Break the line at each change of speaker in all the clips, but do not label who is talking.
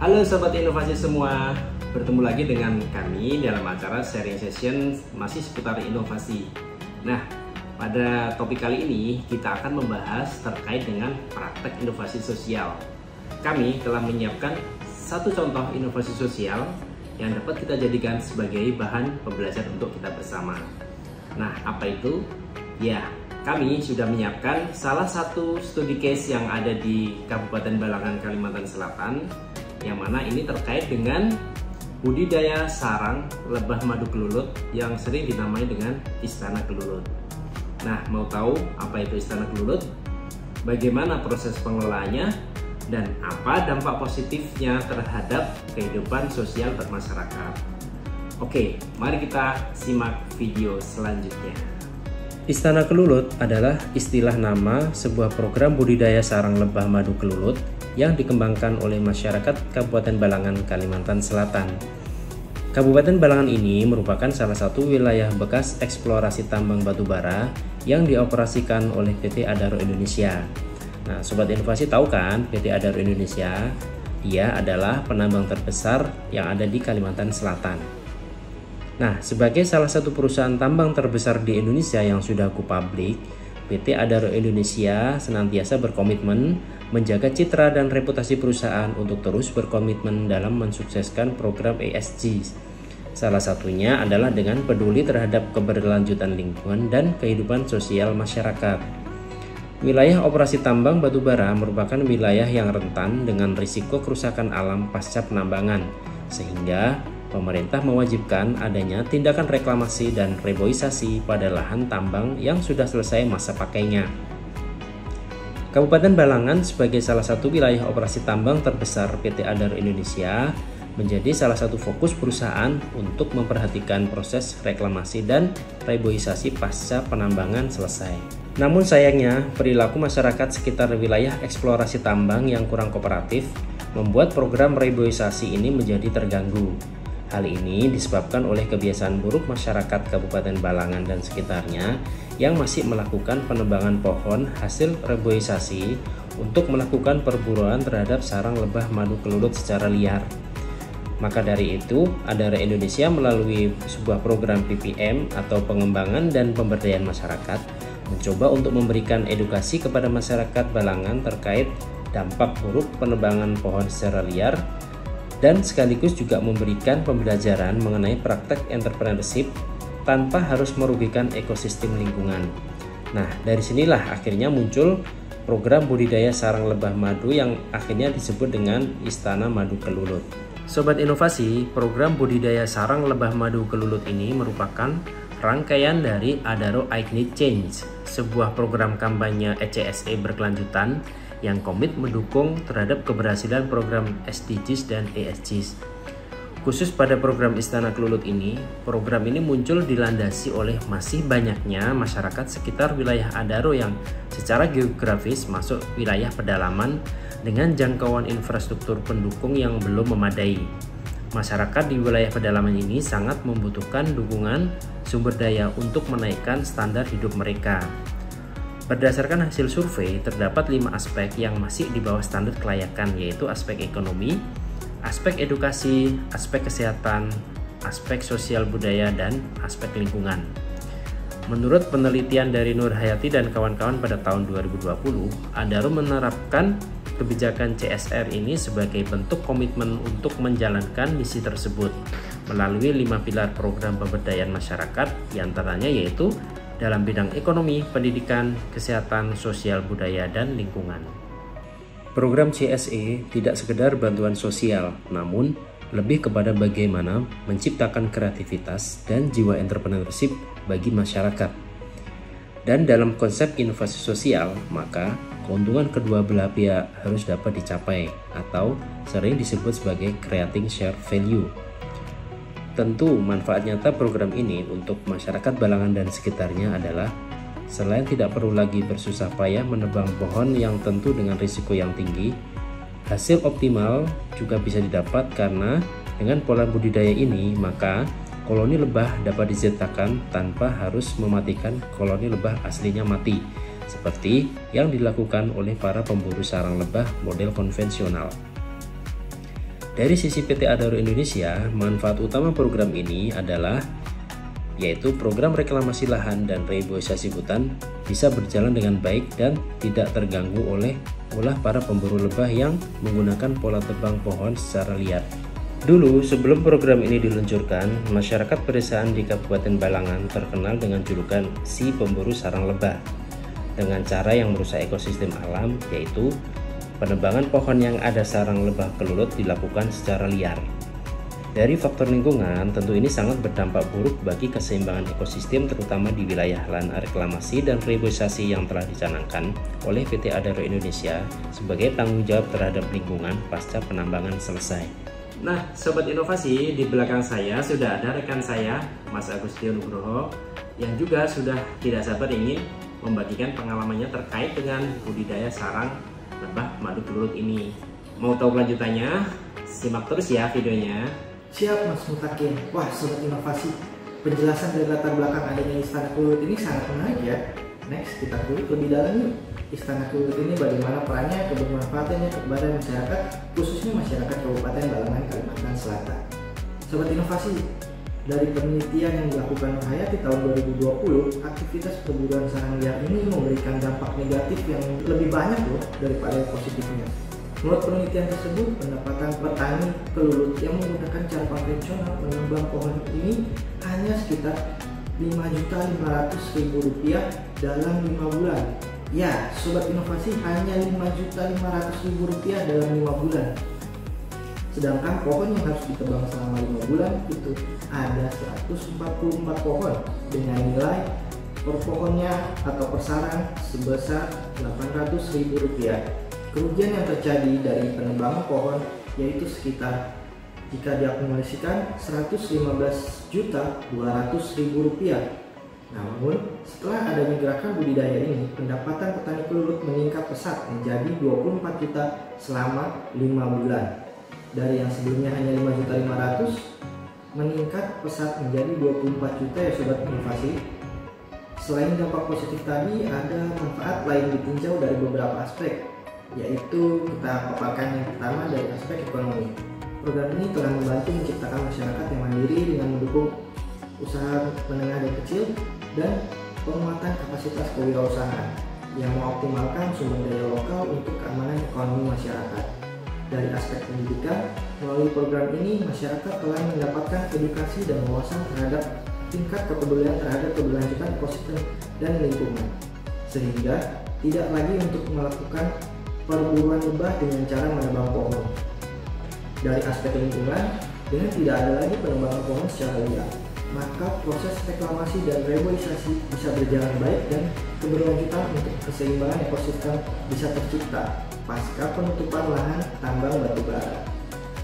Halo Sobat Inovasi semua, bertemu lagi dengan kami dalam acara sharing session masih seputar inovasi. Nah, pada topik kali ini kita akan membahas terkait dengan praktek inovasi sosial. Kami telah menyiapkan satu contoh inovasi sosial yang dapat kita jadikan sebagai bahan pembelajaran untuk kita bersama. Nah, apa itu? Ya, kami sudah menyiapkan salah satu studi case yang ada di Kabupaten Balangan, Kalimantan Selatan, yang mana ini terkait dengan budidaya sarang lebah madu kelulut yang sering dinamai dengan Istana Kelulut. Nah, mau tahu apa itu Istana Kelulut? Bagaimana proses pengelolaannya? Dan apa dampak positifnya terhadap kehidupan sosial bermasyarakat? Oke, mari kita simak video selanjutnya.
Istana Kelulut adalah istilah nama sebuah program budidaya sarang lebah madu kelulut yang dikembangkan oleh masyarakat Kabupaten Balangan, Kalimantan Selatan. Kabupaten Balangan ini merupakan salah satu wilayah bekas eksplorasi tambang batu bara yang dioperasikan oleh PT Adaro Indonesia. Nah, Sobat Inovasi tahu kan PT Adaro Indonesia? Dia adalah penambang terbesar yang ada di Kalimantan Selatan. Nah, sebagai salah satu perusahaan tambang terbesar di Indonesia yang sudah go public, PT Adaro Indonesia senantiasa berkomitmen menjaga citra dan reputasi perusahaan untuk terus berkomitmen dalam mensukseskan program ESG. Salah satunya adalah dengan peduli terhadap keberlanjutan lingkungan dan kehidupan sosial masyarakat. Wilayah operasi tambang batubara merupakan wilayah yang rentan dengan risiko kerusakan alam pasca penambangan, sehingga pemerintah mewajibkan adanya tindakan reklamasi dan reboisasi pada lahan tambang yang sudah selesai masa pakainya. Kabupaten Balangan sebagai salah satu wilayah operasi tambang terbesar PT Adaro Indonesia menjadi salah satu fokus perusahaan untuk memperhatikan proses reklamasi dan reboisasi pasca penambangan selesai. Namun sayangnya, perilaku masyarakat sekitar wilayah eksplorasi tambang yang kurang kooperatif membuat program reboisasi ini menjadi terganggu. Hal ini disebabkan oleh kebiasaan buruk masyarakat Kabupaten Balangan dan sekitarnya yang masih melakukan penebangan pohon hasil reboisasi untuk melakukan perburuan terhadap sarang lebah madu kelulut secara liar. Maka dari itu, Adaro Indonesia melalui sebuah program PPM atau pengembangan dan pemberdayaan masyarakat mencoba untuk memberikan edukasi kepada masyarakat Balangan terkait dampak buruk penebangan pohon secara liar dan sekaligus juga memberikan pembelajaran mengenai praktek entrepreneurship tanpa harus merugikan ekosistem lingkungan. Nah, dari sinilah akhirnya muncul program budidaya sarang lebah madu yang akhirnya disebut dengan Istana Madu Kelulut. Sobat Inovasi, program budidaya sarang lebah madu kelulut ini merupakan rangkaian dari Adaro Ignite Change, sebuah program kampanye ECSE berkelanjutan yang komit mendukung terhadap keberhasilan program SDGs dan ESGs. Khusus pada program Istana Kelulut ini, program ini muncul dilandasi oleh masih banyaknya masyarakat sekitar wilayah Adaro yang secara geografis masuk wilayah pedalaman dengan jangkauan infrastruktur pendukung yang belum memadai. Masyarakat di wilayah pedalaman ini sangat membutuhkan dukungan sumber daya untuk menaikkan standar hidup mereka. Berdasarkan hasil survei, terdapat 5 aspek yang masih di bawah standar kelayakan, yaitu aspek ekonomi, aspek edukasi, aspek kesehatan, aspek sosial budaya, dan aspek lingkungan. Menurut penelitian dari Nur Hayati dan kawan-kawan pada tahun 2020, Adaro menerapkan kebijakan CSR ini sebagai bentuk komitmen untuk menjalankan misi tersebut melalui 5 pilar program pemberdayaan masyarakat, diantaranya yaitu dalam bidang ekonomi, pendidikan, kesehatan, sosial, budaya, dan lingkungan. Program CSE tidak sekedar bantuan sosial, namun lebih kepada bagaimana menciptakan kreativitas dan jiwa entrepreneurship bagi masyarakat. Dan dalam konsep inovasi sosial, maka keuntungan kedua belah pihak harus dapat dicapai atau sering disebut sebagai creating shared value. Tentu manfaat nyata program ini untuk masyarakat Balangan dan sekitarnya adalah selain tidak perlu lagi bersusah payah menebang pohon yang tentu dengan risiko yang tinggi, hasil optimal juga bisa didapat karena dengan pola budidaya ini maka koloni lebah dapat diciptakan tanpa harus mematikan koloni lebah aslinya mati, seperti yang dilakukan oleh para pemburu sarang lebah model konvensional. Dari sisi PT Adaro Indonesia, manfaat utama program ini adalah yaitu program reklamasi lahan dan reboisasi hutan bisa berjalan dengan baik dan tidak terganggu oleh ulah para pemburu lebah yang menggunakan pola tebang pohon secara liar. Dulu, sebelum program ini diluncurkan, masyarakat pedesaan di Kabupaten Balangan terkenal dengan julukan si pemburu sarang lebah dengan cara yang merusak ekosistem alam, yaitu penebangan pohon yang ada sarang lebah kelulut dilakukan secara liar. Dari faktor lingkungan, tentu ini sangat berdampak buruk bagi keseimbangan ekosistem terutama di wilayah lahan reklamasi dan reboisasi yang telah dicanangkan oleh PT Adaro Indonesia sebagai tanggung jawab terhadap lingkungan pasca penambangan selesai.
Nah, Sobat Inovasi, di belakang saya sudah ada rekan saya, Mas Agustion Nugroho, yang juga sudah tidak sabar ingin membagikan pengalamannya terkait dengan budidaya sarang lebah madu kelulut ini. Mau tahu kelanjutannya? Simak terus ya videonya.
Siap Mas Mutakin. Wah Sobat Inovasi, penjelasan dari latar belakang adanya Istana Kelulut ini sangat menarik ya. Next kita kulik lebih dalam yuk. Istana Kelulut ini bagaimana perannya, kebermanfaatannya kepada masyarakat, khususnya masyarakat Kabupaten Balangan, Kalimantan Selatan. Sobat Inovasi, dari penelitian yang dilakukan Nur Hayati tahun 2020, aktivitas perburuan sarang liar ini memberikan dampak negatif yang lebih banyak loh daripada positifnya. Menurut penelitian tersebut, pendapatan petani kelulut yang menggunakan cara konvensional menebang pohon ini hanya sekitar Rp5.500.000 dalam 5 bulan. Ya, Sobat Inovasi, hanya Rp5.500.000 dalam 5 bulan. Sedangkan pohon yang harus ditebang selama 5 bulan itu ada 144 pohon dengan nilai per pohonnya atau per sarang sebesar Rp800.000. Kerugian yang terjadi dari penebangan pohon yaitu sekitar, jika diakumulasikan, Rp115.200.000. Namun, setelah adanya gerakan budidaya ini, pendapatan petani kelulut meningkat pesat menjadi 24 juta selama 5 bulan. Dari yang sebelumnya hanya 5.500.000 meningkat pesat menjadi 24 juta ya Sobat Inovasi. Selain dampak positif tadi, ada manfaat lain ditinjau dari beberapa aspek, yaitu kita paparkan yang pertama dari aspek ekonomi. Program ini telah membantu menciptakan masyarakat yang mandiri dengan mendukung usaha menengah dan kecil dan penguatan kapasitas kewirausahaan yang mengoptimalkan sumber daya lokal untuk keamanan ekonomi masyarakat. Dari aspek pendidikan, melalui program ini masyarakat telah mendapatkan edukasi dan wawasan terhadap tingkat kepedulian terhadap keberlanjutan ekosistem dan lingkungan, sehingga tidak lagi untuk melakukan perburuan lebah dengan cara menebang pohon. Dari aspek lingkungan, dengan tidak ada lagi penebangan pohon secara liar, maka proses reklamasi dan reboisasi bisa berjalan baik dan keberlanjutan untuk keseimbangan ekosistem bisa tercipta pasca penutupan lahan tambang batu bara.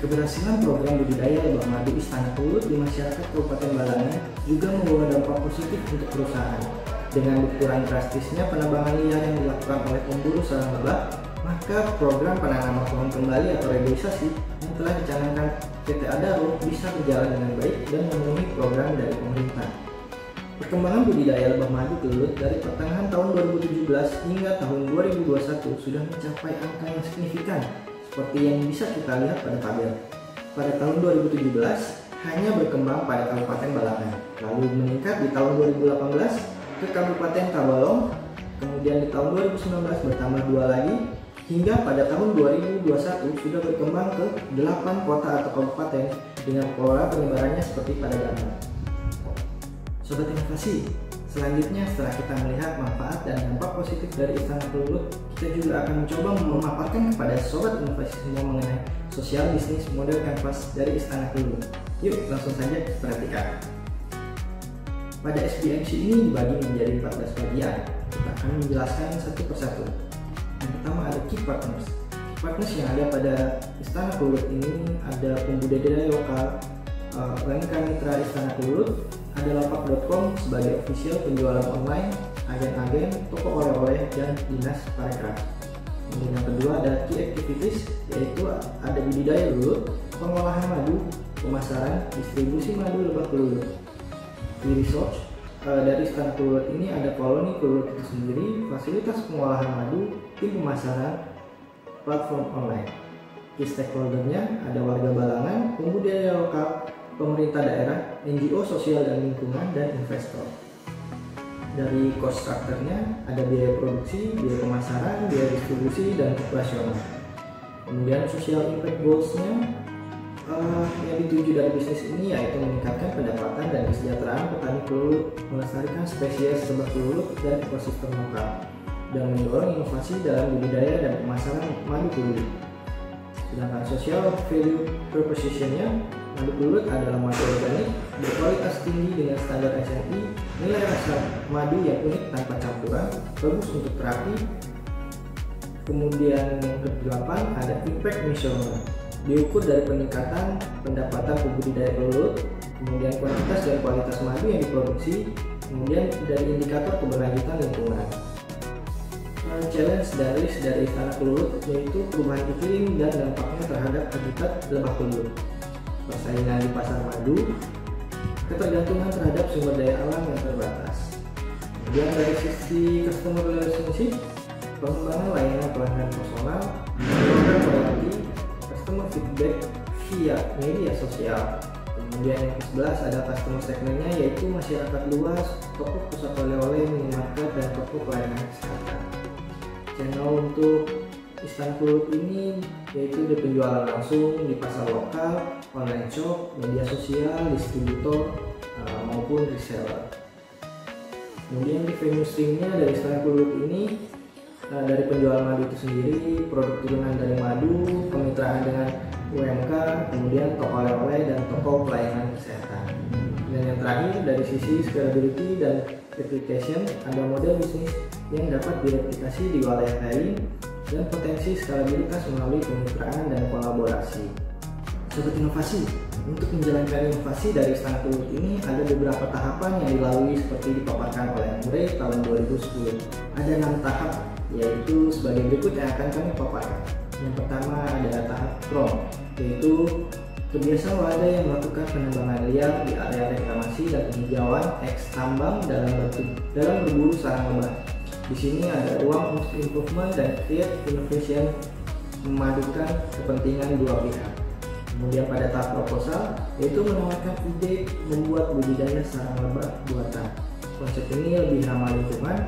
Keberhasilan program budidaya lebah madu Istana Kelulut di masyarakat Kabupaten Balangan juga membawa dampak positif untuk perusahaan. Dengan berkurang drastisnya penebangan liar yang dilakukan oleh pemburu sarang lebah, maka program penanaman pohon kembali atau reboisasi yang telah dicanangkan PT Adaro bisa berjalan dengan baik dan memenuhi program dari pemerintah. Perkembangan budidaya lebah madu kelulut dari pertengahan tahun 2017 hingga tahun 2021 sudah mencapai angka yang signifikan seperti yang bisa kita lihat pada tabel. Pada tahun 2017 hanya berkembang pada Kabupaten Balangan, lalu meningkat di tahun 2018 ke Kabupaten Tabalong, kemudian di tahun 2019 bertambah 2 lagi, hingga pada tahun 2021 sudah berkembang ke 8 kota atau kabupaten dengan pola penyebarannya seperti pada gambar. Sobat Inovasi, selanjutnya setelah kita melihat manfaat dan dampak positif dari Istana Kelulut, kita juga akan mencoba memaparkan kepada Sobat Inovasi semua mengenai sosial bisnis model kanvas dari Istana Kelulut. Yuk langsung saja perhatikan. Pada SBMC ini dibagi menjadi 14 bagian. Kita akan menjelaskan satu persatu. Yang pertama ada Key Partners. Key Partners yang ada pada Istana Kelulut ini ada pembudidaya lokal, Rangka Mitra Istana Kelulut, ada lapak.com sebagai official penjualan online, agen-agen, toko oleh-oleh, dan dinas parekraf. Kemudian yang kedua ada Key Activities, yaitu ada budidaya kelulut, pengolahan madu, pemasaran, distribusi madu lebah kelulut. Di research dari Istana Kelulut ini ada koloni kelulut itu sendiri, fasilitas pengolahan madu, tim pemasaran, platform online. Key stakeholder-nya ada warga Balangan, pembudidaya lokal, pemerintah daerah, NGO sosial dan lingkungan, dan investor. Dari cost structure-nya ada biaya produksi, biaya pemasaran, biaya distribusi, dan operasional. Kemudian social impact goals-nya yang dituju dari bisnis ini yaitu meningkatkan pendapatan dan kesejahteraan petani kelulut, melestarikan spesies lebah kelulut dan ekosistem lokal, dan mendorong inovasi dalam budidaya dan pemasaran madu kelulut. Sedangkan social value proposition-nya, madu kelulut adalah madu organik berkualitas tinggi dengan standar SNI, nilai rasa madu yang unik tanpa campuran, bagus untuk terapi. Kemudian yang ke-8 ada impact measurement, diukur dari peningkatan pendapatan pembudidaya kelulut, kemudian kuantitas dan kualitas madu yang diproduksi, kemudian dari indikator keberlanjutan lingkungan. Challenge dan risk dari Istana Kelulut yaitu perubahan iklim dan dampaknya terhadap habitat lebah kelulut, persaingan di pasar madu, ketergantungan terhadap sumber daya alam yang terbatas. Kemudian dari sisi customer relationship, pengembangan layanan pelanggan personal, program loyalty, customer feedback via media sosial. Kemudian yang ke-11 ada customer segmentnya yaitu masyarakat luas, toko pusat oleh-oleh, minimarket, dan toko pelayanan kesehatan. Channel untuk Istana Kelulut ini yaitu di penjualan langsung di pasar lokal, online shop, media sosial, distributor, maupun reseller. Kemudian revenue streamnya dari Istana Kelulut ini dari penjualan madu itu sendiri, produk turunan dari madu, kemitraan dengan UMK, kemudian toko oleh-oleh dan toko pelayanan kesehatan. Dan yang terakhir dari sisi scalability dan replication, ada model bisnis yang dapat direplikasi di wilayah lain dan potensi skalabilitas melalui kemitraan dan kolaborasi. Sobat Inovasi, untuk menjalankan inovasi dari Istana Kelulut ini ada beberapa tahapan yang dilalui seperti dipaparkan oleh MRE tahun 2010. Ada 6 tahap, yaitu sebagai berikut yang akan kami paparkan. Yang pertama ada tahap PROM, yaitu kebiasaan warga yang melakukan penambangan liar di area reklamasi dan penghijauan eks tambang dalam berburu sarang lebah. Di sini ada ruang untuk improvement dan create innovation memadukan kepentingan dua pihak. Kemudian pada tahap proposal, yaitu menawarkan ide membuat budidaya sarang lebah buatan. Konsep ini lebih ramah lingkungan,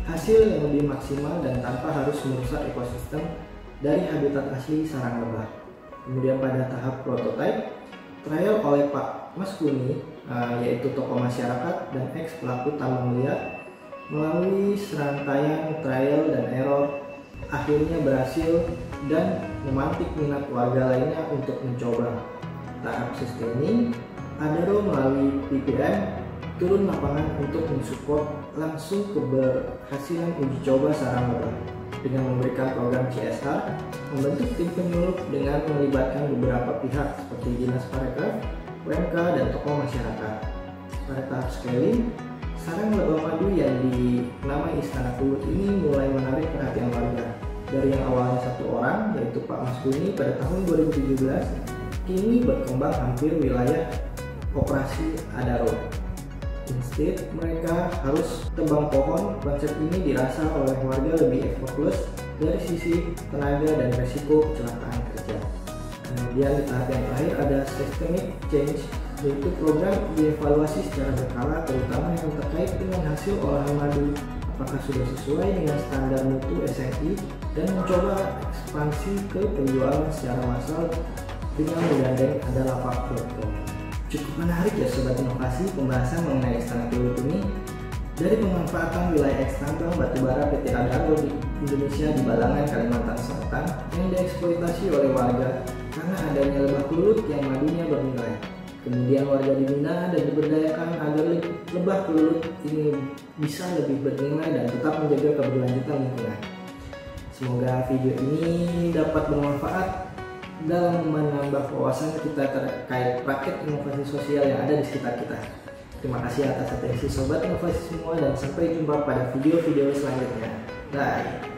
hasil yang lebih maksimal dan tanpa harus merusak ekosistem dari habitat asli sarang lebah. Kemudian pada tahap prototype, trial oleh Pak Mas Kuni, yaitu tokoh masyarakat dan ex pelaku tambang liar, melalui serangkaian trial dan error, akhirnya berhasil dan memantik minat warga lainnya untuk mencoba. Tahap sustaining, Adaro melalui PPM turun lapangan untuk mensupport langsung keberhasilan uji coba sarang lebah dengan memberikan program CSR, membentuk tim penyuluh dengan melibatkan beberapa pihak seperti Dinas Parekraf, UMK, dan tokoh masyarakat. Pada tahap scaling, sarang lebah madu yang dinamai Istana Kelulut ini mulai menarik perhatian warga. Dari yang awalnya 1 orang, yaitu Pak Mas Kuni pada tahun 2017, kini berkembang hampir wilayah operasi Adaro. Instead, mereka harus tebang pohon. Konsep ini dirasa oleh warga lebih effortless dari sisi tenaga dan resiko kecelakaan kerja. Kemudian di tahap yang terakhir ada systemic change, yaitu program dievaluasi secara berkala terutama yang terkait dengan hasil olahan madu, apakah sudah sesuai dengan standar mutu SNI, dan mencoba ekspansi ke penjualan secara massal dengan menggandeng Adalapak.com. Cukup menarik ya Sobat Inovasi pembahasan mengenai Istana Kelulut ini. Dari pemanfaatan wilayah eks tambang batubara PT Adaro di Indonesia di Balangan, Kalimantan Selatan yang dieksploitasi oleh warga karena adanya lebah kelulut yang madunya bernilai. Kemudian warga dibina dan diberdayakan agar lebah kelulut ini bisa lebih bernilai dan tetap menjaga keberlanjutan lingkungan. Semoga video ini dapat bermanfaat dalam menambah wawasan kita terkait praktek inovasi sosial yang ada di sekitar kita. Terima kasih atas atensi Sobat Inovasi semua dan sampai jumpa pada video-video selanjutnya. Bye.